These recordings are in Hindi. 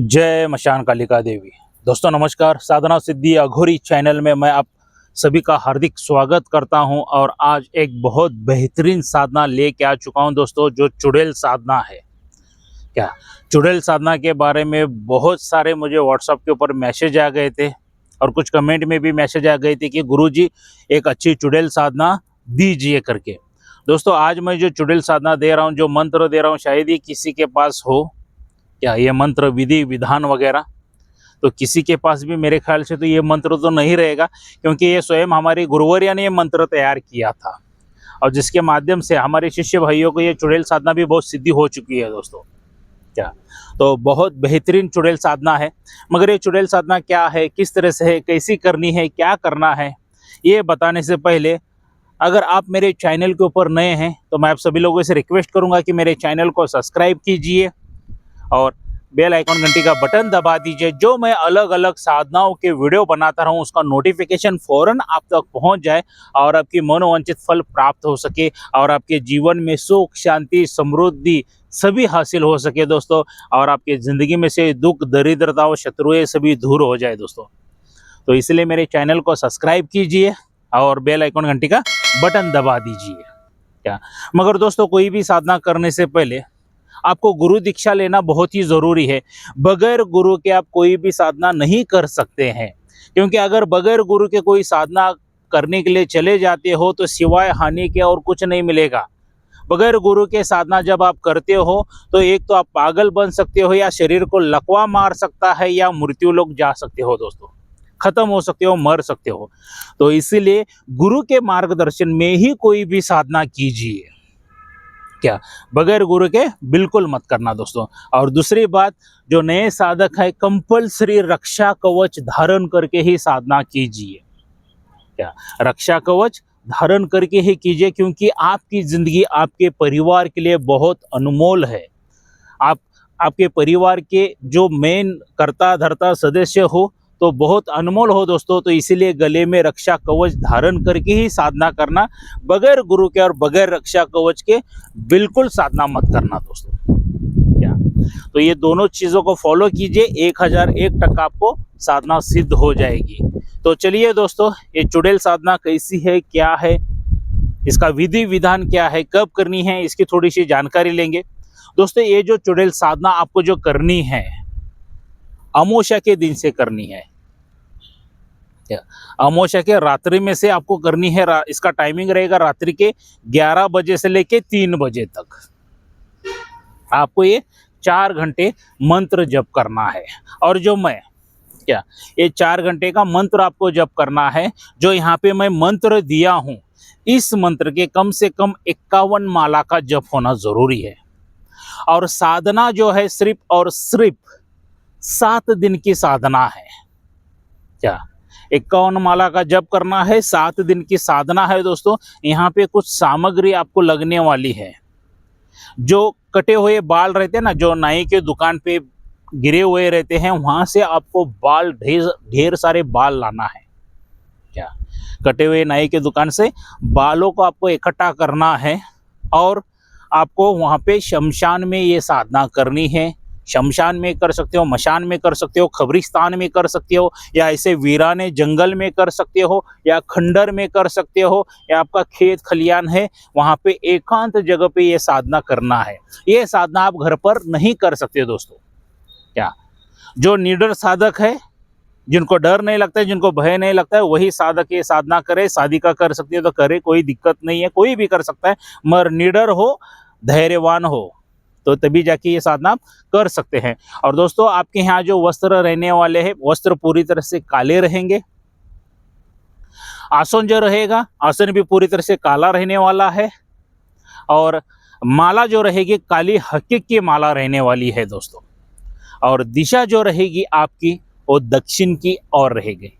जय मशान कालिका देवी। दोस्तों नमस्कार। साधना सिद्धि अघोरी चैनल में मैं आप सभी का हार्दिक स्वागत करता हूं और आज एक बहुत बेहतरीन साधना लेके आ चुका हूं दोस्तों, जो चुड़ैल साधना है। क्या चुड़ैल साधना के बारे में बहुत सारे मुझे व्हाट्सएप के ऊपर मैसेज आ गए थे और कुछ कमेंट में भी मैसेज आ गए थे कि गुरुजी एक अच्छी चुड़ैल साधना दीजिए करके। दोस्तों आज मैं जो चुड़ैल साधना दे रहा हूँ, जो मंत्र दे रहा हूँ, शायद ही किसी के पास हो। क्या ये मंत्र विधि विधान वगैरह तो किसी के पास भी मेरे ख्याल से तो ये मंत्र तो नहीं रहेगा, क्योंकि ये स्वयं हमारी गुरुवर्या ने ये मंत्र तैयार किया था और जिसके माध्यम से हमारे शिष्य भाइयों को ये चुड़ैल साधना भी बहुत सिद्धि हो चुकी है दोस्तों। क्या तो बहुत बेहतरीन चुड़ैल साधना है। मगर ये चुड़ैल साधना क्या है, किस तरह से है, कैसी करनी है, क्या करना है, ये बताने से पहले अगर आप मेरे चैनल के ऊपर नए हैं तो मैं आप सभी लोगों से रिक्वेस्ट करूंगा कि मेरे चैनल को सब्सक्राइब कीजिए और बेल आइकॉन घंटी का बटन दबा दीजिए। जो मैं अलग अलग साधनाओं के वीडियो बनाता रहूं उसका नोटिफिकेशन फौरन आप तक पहुंच जाए और आपकी मनोवांछित फल प्राप्त हो सके और आपके जीवन में सुख शांति समृद्धि सभी हासिल हो सके दोस्तों, और आपके ज़िंदगी में से दुख दरिद्रता और शत्रुएं सभी दूर हो जाए दोस्तों। तो इसलिए मेरे चैनल को सब्सक्राइब कीजिए और बेल आइकॉन घंटी का बटन दबा दीजिए। क्या मगर दोस्तों कोई भी साधना करने से पहले आपको गुरु दीक्षा लेना बहुत ही ज़रूरी है। बगैर गुरु के आप कोई भी साधना नहीं कर सकते हैं, क्योंकि अगर बगैर गुरु के कोई साधना करने के लिए चले जाते हो तो सिवाय हानि के और कुछ नहीं मिलेगा। बगैर गुरु के साधना जब आप करते हो तो एक तो आप पागल बन सकते हो, या शरीर को लकवा मार सकता है, या मृत्यु लोग जा सकते हो दोस्तों, खत्म हो सकते हो, मर सकते हो। तो इसीलिए गुरु के मार्गदर्शन में ही कोई भी साधना कीजिए। क्या बगैर गुरु के बिल्कुल मत करना दोस्तों। और दूसरी बात, जो नए साधक है कंपल्सरी रक्षा कवच धारण करके ही साधना कीजिए। क्या रक्षा कवच धारण करके ही कीजिए, क्योंकि आपकी जिंदगी आपके परिवार के लिए बहुत अनमोल है। आप आपके परिवार के जो मेन कर्ता धर्ता सदस्य हो तो बहुत अनमोल हो दोस्तों। तो इसीलिए गले में रक्षा कवच धारण करके ही साधना करना, बगैर गुरु के और बगैर रक्षा कवच के बिल्कुल साधना मत करना दोस्तों। क्या तो ये दोनों चीज़ों को फॉलो कीजिए, 1001% आपको साधना सिद्ध हो जाएगी। तो चलिए दोस्तों, ये चुड़ैल साधना कैसी है, क्या है, इसका विधि विधान क्या है, कब करनी है, इसकी थोड़ी सी जानकारी लेंगे दोस्तों। ये जो चुड़ैल साधना आपको जो करनी है अमावस्या के दिन से करनी है। अमावस्या के रात्रि में से आपको करनी है। इसका टाइमिंग रहेगा रात्रि के 11 बजे से लेके 3 बजे तक। आपको ये 4 घंटे मंत्र जप करना है। और जो मैं ये 4 घंटे का मंत्र आपको जप करना है, जो यहाँ पे मैं मंत्र दिया हूँ, इस मंत्र के कम से कम 51 माला का जप होना जरूरी है। और साधना जो है सिर्फ और सिर्फ 7 दिन की साधना है। क्या 51 माला का जप करना है, 7 दिन की साधना है दोस्तों। यहाँ पे कुछ सामग्री आपको लगने वाली है। जो कटे हुए बाल रहते हैं ना, जो नाई के दुकान पे गिरे हुए रहते हैं, वहां से आपको बाल ढेर सारे बाल लाना है। क्या कटे हुए नाई के दुकान से बालों को आपको इकट्ठा करना है और आपको वहां पे शमशान में ये साधना करनी है। शमशान में कर सकते हो, मशान में कर सकते हो, कब्रिस्तान में कर सकते हो, या ऐसे वीराने जंगल में कर सकते हो, या खंडर में कर सकते हो, या आपका खेत खलियान है वहाँ पे एकांत जगह पे ये साधना करना है। ये साधना आप घर पर नहीं कर सकते दोस्तों। क्या जो निडर साधक है, जिनको डर नहीं लगता है, जिनको भय नहीं लगता है, वही साधक ये साधना करे। साधिका कर सकती है तो करे, कोई दिक्कत नहीं है, कोई भी कर सकता है, मगर निडर हो, धैर्यवान हो तो तभी जाके ये साधना कर सकते हैं। और दोस्तों आपके यहाँ जो वस्त्र रहने वाले हैं, वस्त्र पूरी तरह से काले रहेंगे। आसन जो रहेगा, आसन भी पूरी तरह से काला रहने वाला है। और माला जो रहेगी काली हकीक की माला रहने वाली है दोस्तों। और दिशा जो रहेगी आपकी वो दक्षिण की ओर रहेगी।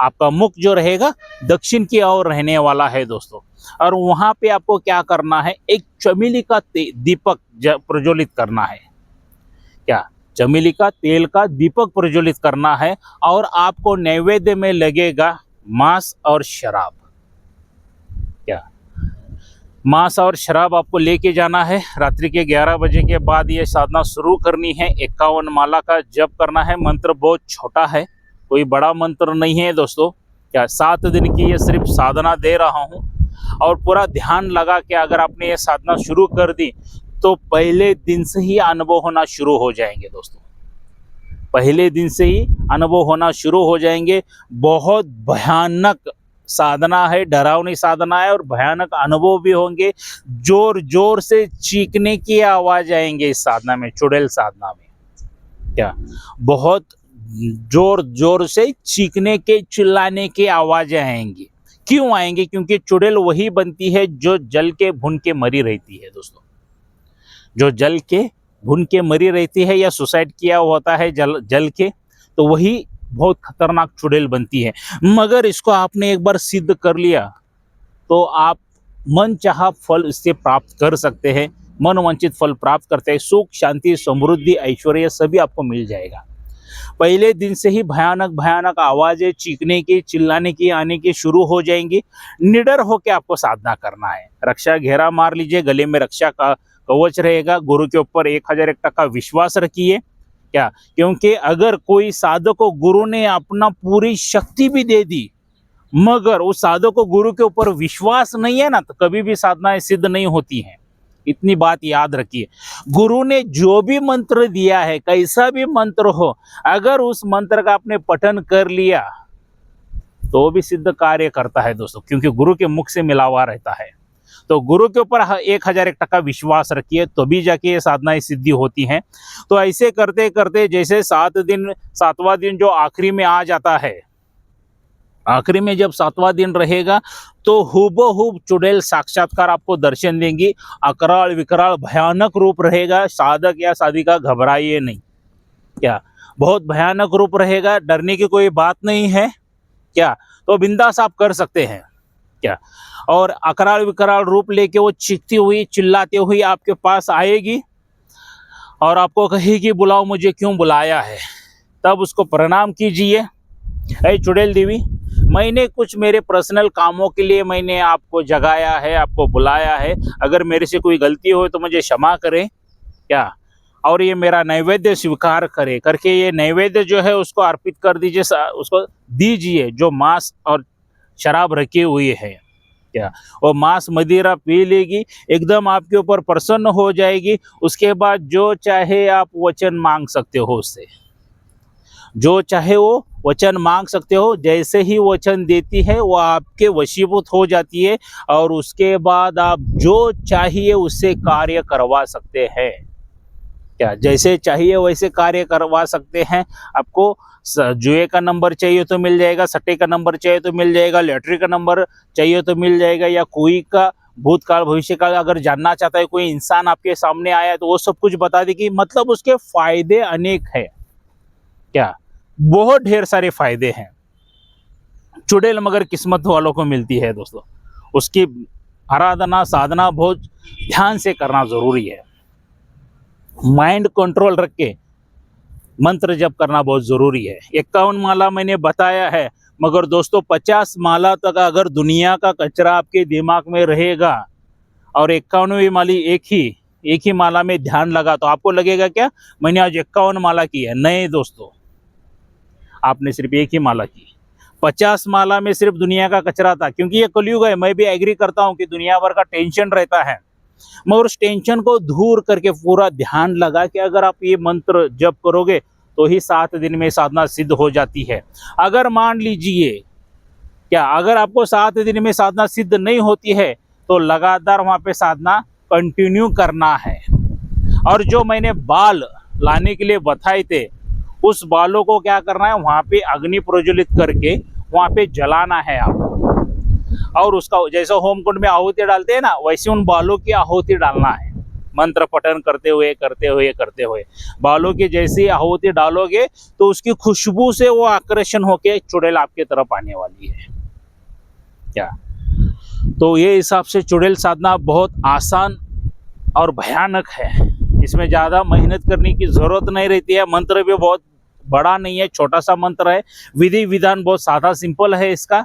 आपका मुख जो रहेगा दक्षिण की ओर रहने वाला है दोस्तों। और वहां पे आपको क्या करना है, एक चमेली का दीपक प्रज्वलित करना है। क्या चमेली का तेल का दीपक प्रज्वलित करना है। और आपको नैवेद्य में लगेगा मांस और शराब। क्या मांस और शराब आपको लेके जाना है। रात्रि के 11 बजे के बाद ये साधना शुरू करनी है। 51 माला का जप करना है। मंत्र बहुत छोटा है, कोई बड़ा मंत्र नहीं है दोस्तों। क्या 7 दिन की ये सिर्फ साधना दे रहा हूँ, और पूरा ध्यान लगा के अगर आपने ये साधना शुरू कर दी तो पहले दिन से ही अनुभव होना शुरू हो जाएंगे दोस्तों। पहले दिन से ही अनुभव होना शुरू हो जाएंगे। बहुत भयानक साधना है, डरावनी साधना है, और भयानक अनुभव भी होंगे। जोर जोर से चीखने की आवाज आएंगे इस साधना में, चुड़ैल साधना में। क्या बहुत जोर जोर से चीखने के, चिल्लाने की आवाजें आएंगी। क्यों आएंगे? क्योंकि चुड़ैल वही बनती है जो जल के भुन के मरी रहती है दोस्तों। जो जल के भुन के मरी रहती है या सुसाइड किया होता है जल के, तो वही बहुत खतरनाक चुड़ैल बनती है। मगर इसको आपने एक बार सिद्ध कर लिया तो आप मन चाहा फल इससे प्राप्त कर सकते हैं। मनवांछित फल प्राप्त करते हैं। सुख, शांति, समृद्धि, ऐश्वर्य सभी आपको मिल जाएगा। पहले दिन से ही भयानक भयानक आवाजें चीखने की, चिल्लाने की आने की शुरू हो जाएंगी। निडर होकर आपको साधना करना है। रक्षा घेरा मार लीजिए, गले में रक्षा का कवच रहेगा। गुरु के ऊपर 1001% विश्वास रखिए। क्या? क्योंकि अगर कोई साधक को गुरु ने अपना पूरी शक्ति भी दे दी, मगर उस साधक को गुरु के ऊपर विश्वास नहीं है ना, तो कभी भी साधनाएं सिद्ध नहीं होती हैं। इतनी बात याद रखिए। गुरु ने जो भी मंत्र दिया है, कैसा भी मंत्र हो, अगर उस मंत्र का आपने पठन कर लिया तो भी सिद्ध कार्य करता है दोस्तों, क्योंकि गुरु के मुख से मिला हुआ रहता है। तो गुरु के ऊपर 1001% विश्वास रखिए, तभी जाके ये साधनाएं सिद्धि होती हैं। तो ऐसे करते करते जैसे 7वां दिन जो आखिरी में आ जाता है, आखिरी में जब 7वां दिन रहेगा तो हुबहू चुड़ैल साक्षात्कार आपको दर्शन देंगी। अकराल विकराल भयानक रूप रहेगा। साधक या साधिका घबराइए नहीं। क्या? बहुत भयानक रूप रहेगा, डरने की कोई बात नहीं है। क्या? तो बिंदास आप कर सकते हैं। क्या? और अकराल विकराल रूप लेके वो चीखती हुई, चिल्लाती हुई आपके पास आएगी और आपको कहेगी, बुलाओ, मुझे क्यों बुलाया है। तब उसको प्रणाम कीजिए। ऐ चुड़ैल देवी, मैंने कुछ मेरे पर्सनल कामों के लिए मैंने आपको जगाया है, आपको बुलाया है। अगर मेरे से कोई गलती हो तो मुझे क्षमा करें। क्या? और ये मेरा नैवेद्य स्वीकार करे करके ये नैवेद्य जो है उसको अर्पित कर दीजिए, उसको दीजिए, जो मांस और शराब रखी हुई है। क्या? वो मांस मदिरा पी लेगी, एकदम आपके ऊपर प्रसन्न हो जाएगी। उसके बाद जो चाहे आप वचन मांग सकते हो उससे, जो चाहे वो वचन मांग सकते हो। जैसे ही वचन देती है वो आपके वशीभूत हो जाती है, और उसके बाद आप जो चाहिए उससे कार्य करवा सकते हैं। क्या? जैसे चाहिए वैसे कार्य करवा सकते हैं। आपको जुए का नंबर चाहिए तो मिल जाएगा, सट्टे का नंबर चाहिए तो मिल जाएगा, लॉटरी का नंबर चाहिए तो मिल जाएगा, या कोई का भूतकाल भविष्य काल अगर जानना चाहता है, कोई इंसान आपके सामने आया तो वो सब कुछ बता देगी। मतलब उसके फायदे अनेक है। क्या? बहुत ढेर सारे फायदे हैं। चुड़ैल मगर किस्मत वालों को मिलती है दोस्तों। उसकी आराधना साधना बहुत ध्यान से करना जरूरी है। माइंड कंट्रोल रख के मंत्र जप करना बहुत जरूरी है। 51 माला मैंने बताया है, मगर दोस्तों 50 माला तक अगर दुनिया का कचरा आपके दिमाग में रहेगा और 51वीं माली एक ही माला में ध्यान लगा, तो आपको लगेगा क्या मैंने आज 51 माला की है। नहीं दोस्तों, आपने सिर्फ एक ही माला की। 50 माला में सिर्फ दुनिया का कचरा था, क्योंकि ये कलयुग है। मैं भी एग्री करता हूँ कि दुनिया भर का टेंशन रहता है, मगर उस टेंशन को दूर करके पूरा ध्यान लगा के अगर आप ये मंत्र जप करोगे तो ही 7 दिन में साधना सिद्ध हो जाती है। अगर मान लीजिए, क्या अगर आपको 7 दिन में साधना सिद्ध नहीं होती है तो लगातार वहाँ पे साधना कंटिन्यू करना है। और जो मैंने बाल लाने के लिए बताए थे, उस बालों को क्या करना है, वहाँ पे अग्नि प्रज्वलित करके वहाँ पे जलाना है आप। और उसका जैसे होम कुंड में आहुति डालते हैं ना, वैसे उन बालों की आहुति डालना है। मंत्र पठन करते हुए बालों की जैसी आहुति डालोगे तो उसकी खुशबू से वो आकर्षण होके चुड़ैल आपके तरफ आने वाली है। क्या? तो ये हिसाब से चुड़ैल साधना बहुत आसान और भयानक है। इसमें ज़्यादा मेहनत करने की ज़रूरत नहीं रहती है। मंत्र भी बहुत बड़ा नहीं है, छोटा सा मंत्र है। विधि विधान बहुत सादा सिंपल है इसका।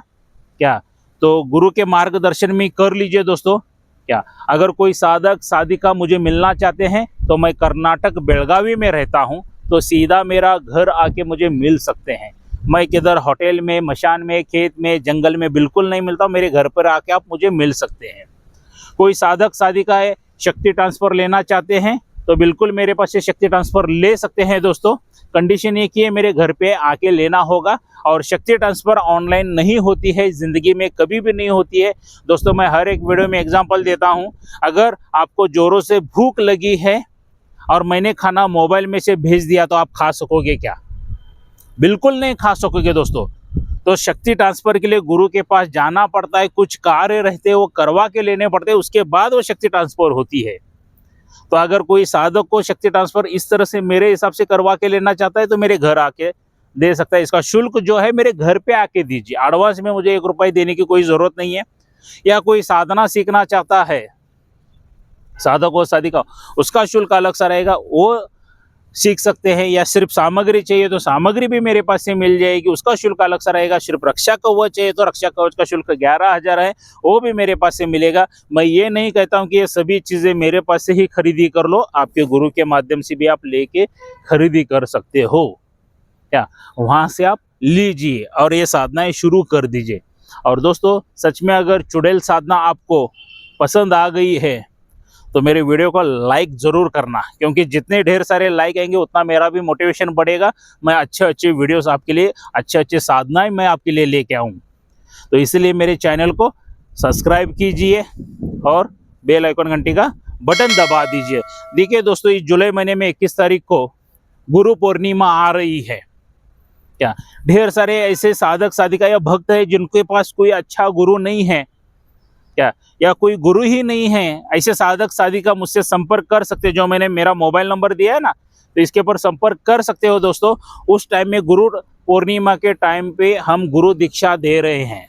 क्या? तो गुरु के मार्गदर्शन में कर लीजिए दोस्तों। क्या अगर कोई साधक साधिका मुझे मिलना चाहते हैं तो मैं कर्नाटक बेलगावी में रहता हूँ, तो सीधा मेरा घर आके मुझे मिल सकते हैं। मैं किधर होटल में, मशान में, खेत में, जंगल में बिल्कुल नहीं मिलता, मेरे घर पर आके आप मुझे मिल सकते हैं। कोई साधक साधिका है, शक्ति ट्रांसफ़र लेना चाहते हैं तो बिल्कुल मेरे पास से शक्ति ट्रांसफ़र ले सकते हैं दोस्तों। कंडीशन ये कि मेरे घर पे आके लेना होगा, और शक्ति ट्रांसफ़र ऑनलाइन नहीं होती है, ज़िंदगी में कभी भी नहीं होती है दोस्तों। मैं हर एक वीडियो में एग्जांपल देता हूँ। अगर आपको ज़ोरों से भूख लगी है और मैंने खाना मोबाइल में से भेज दिया तो आप खा सकोगे क्या? बिल्कुल नहीं खा सकोगे दोस्तों। तो शक्ति ट्रांसफ़र के लिए गुरु के पास जाना पड़ता है, कुछ कार्य रहते हैं वो करवा के लेने पड़ते हैं, उसके बाद वो शक्ति ट्रांसफ़र होती है। तो अगर कोई साधक को शक्ति ट्रांसफ़र इस तरह से मेरे हिसाब से करवा के लेना चाहता है तो मेरे घर आके दे सकता है। इसका शुल्क जो है मेरे घर पे आके दीजिए, एडवांस में मुझे 1 रुपये देने की कोई ज़रूरत नहीं है। या कोई साधना सीखना चाहता है साधक हो साधिका, उसका शुल्क अलग सा रहेगा, वो सीख सकते हैं। या सिर्फ सामग्री चाहिए तो सामग्री भी मेरे पास से मिल जाएगी, उसका शुल्क अलग सा रहेगा। सिर्फ रक्षा कवच चाहिए तो रक्षा कवच का शुल्क 11,000 है, वो भी मेरे पास से मिलेगा। मैं ये नहीं कहता हूँ कि ये सभी चीज़ें मेरे पास से ही खरीदी कर लो, आपके गुरु के माध्यम से भी आप लेके खरीदी कर सकते हो। क्या वहाँ से आप लीजिए और ये साधनाएं शुरू कर दीजिए। और दोस्तों सच में अगर चुड़ैल साधना आपको पसंद आ गई है तो मेरे वीडियो को लाइक ज़रूर करना, क्योंकि जितने ढेर सारे लाइक आएंगे उतना मेरा भी मोटिवेशन बढ़ेगा। मैं अच्छे वीडियोस आपके लिए, अच्छे साधनाएं मैं आपके लिए लेके आऊँ। तो इसलिए मेरे चैनल को सब्सक्राइब कीजिए और बेल आइकन घंटी का बटन दबा दीजिए। देखिए दोस्तों, इस जुलाई महीने में 21 तारीख को गुरु पूर्णिमा आ रही है। क्या ढेर सारे ऐसे साधक साधिका या भक्त है जिनके पास कोई अच्छा गुरु नहीं है, क्या या कोई गुरु ही नहीं है, ऐसे साधक साधिका मुझसे संपर्क कर सकते हैं। जो मैंने मेरा मोबाइल नंबर दिया है ना, तो इसके ऊपर संपर्क कर सकते हो दोस्तों। उस टाइम में गुरु पूर्णिमा के टाइम पे हम गुरु दीक्षा दे रहे हैं।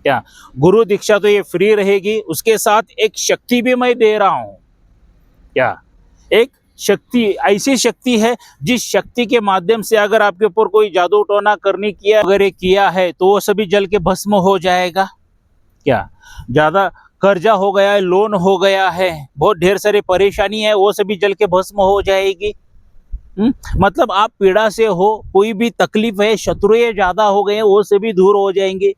क्या गुरु दीक्षा तो ये फ्री रहेगी, उसके साथ एक शक्ति भी मैं दे रहा हूँ। क्या एक शक्ति, ऐसी शक्ति है जिस शक्ति के माध्यम से अगर आपके ऊपर कोई जादू टोना करनी किया अगर किया है तो वो सभी जल के भस्म हो जाएगा। क्या ज़्यादा कर्जा हो गया है, लोन हो गया है, बहुत ढेर सारी परेशानी है, वो सभी जल के भस्म हो जाएगी। मतलब आप पीड़ा से हो, कोई भी तकलीफ है, शत्रुएं ज़्यादा हो गए हैं, वो सभी दूर हो जाएंगे।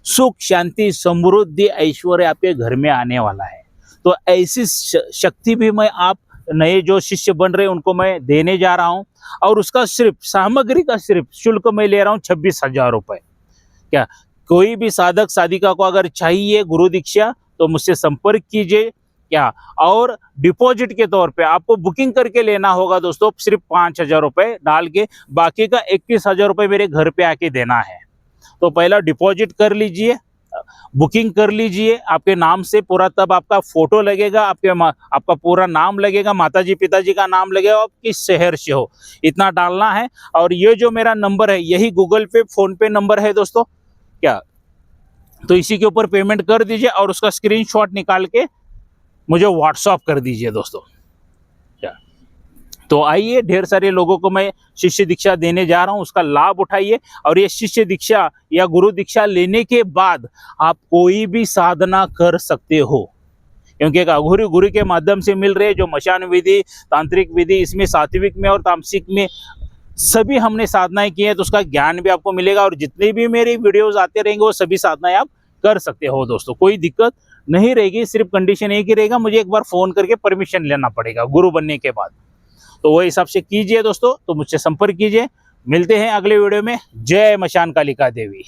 सुख शांति समृद्धि ऐश्वर्य आपके घर में आने वाला है। तो ऐसी शक्ति भी मैं आप नए जो शिष्य बन रहे हैं उनको मैं देने जा रहा हूँ, और उसका सिर्फ सामग्री का सिर्फ शुल्क मैं ले रहा हूँ 26,000 रुपये। क्या कोई भी साधक साधिका को अगर चाहिए गुरु दीक्षा तो मुझसे संपर्क कीजिए। क्या और डिपॉजिट के तौर पे आपको बुकिंग करके लेना होगा दोस्तों, सिर्फ 5,000 रुपये डाल के, बाकी का 21,000 रुपये मेरे घर पे आके देना है। तो पहला डिपॉजिट कर लीजिए, बुकिंग कर लीजिए आपके नाम से पूरा, तब आपका फोटो लगेगा, आपका पूरा नाम लगेगा, माताजी पिताजी का नाम लगेगा, आप किस शहर से हो इतना डालना है। और ये जो मेरा नंबर है यही गूगल पे फोन पे नंबर है दोस्तों। क्या तो इसी के ऊपर पेमेंट कर दीजिए और उसका स्क्रीनशॉट निकाल के मुझे व्हाट्सएप कर दीजिए दोस्तों। क्या तो आइए, ढेर सारे लोगों को मैं शिष्य दीक्षा देने जा रहा हूँ, उसका लाभ उठाइए। और ये शिष्य दीक्षा या गुरु दीक्षा लेने के बाद आप कोई भी साधना कर सकते हो, क्योंकि एक अघोरी गुरु के माध्यम से मिल रहे जो मशान विधि, तांत्रिक विधि, इसमें सात्विक में और तामसिक में सभी हमने साधनाएं की हैं, तो उसका ज्ञान भी आपको मिलेगा। और जितने भी मेरे वीडियोस आते रहेंगे वो सभी साधनाएं आप कर सकते हो दोस्तों, कोई दिक्कत नहीं रहेगी। सिर्फ कंडीशन एक ही रहेगा, मुझे एक बार फ़ोन करके परमिशन लेना पड़ेगा गुरु बनने के बाद। तो वो हिसाब से कीजिए दोस्तों, तो मुझसे संपर्क कीजिए। मिलते हैं अगले वीडियो में। जय मशान कालिका देवी।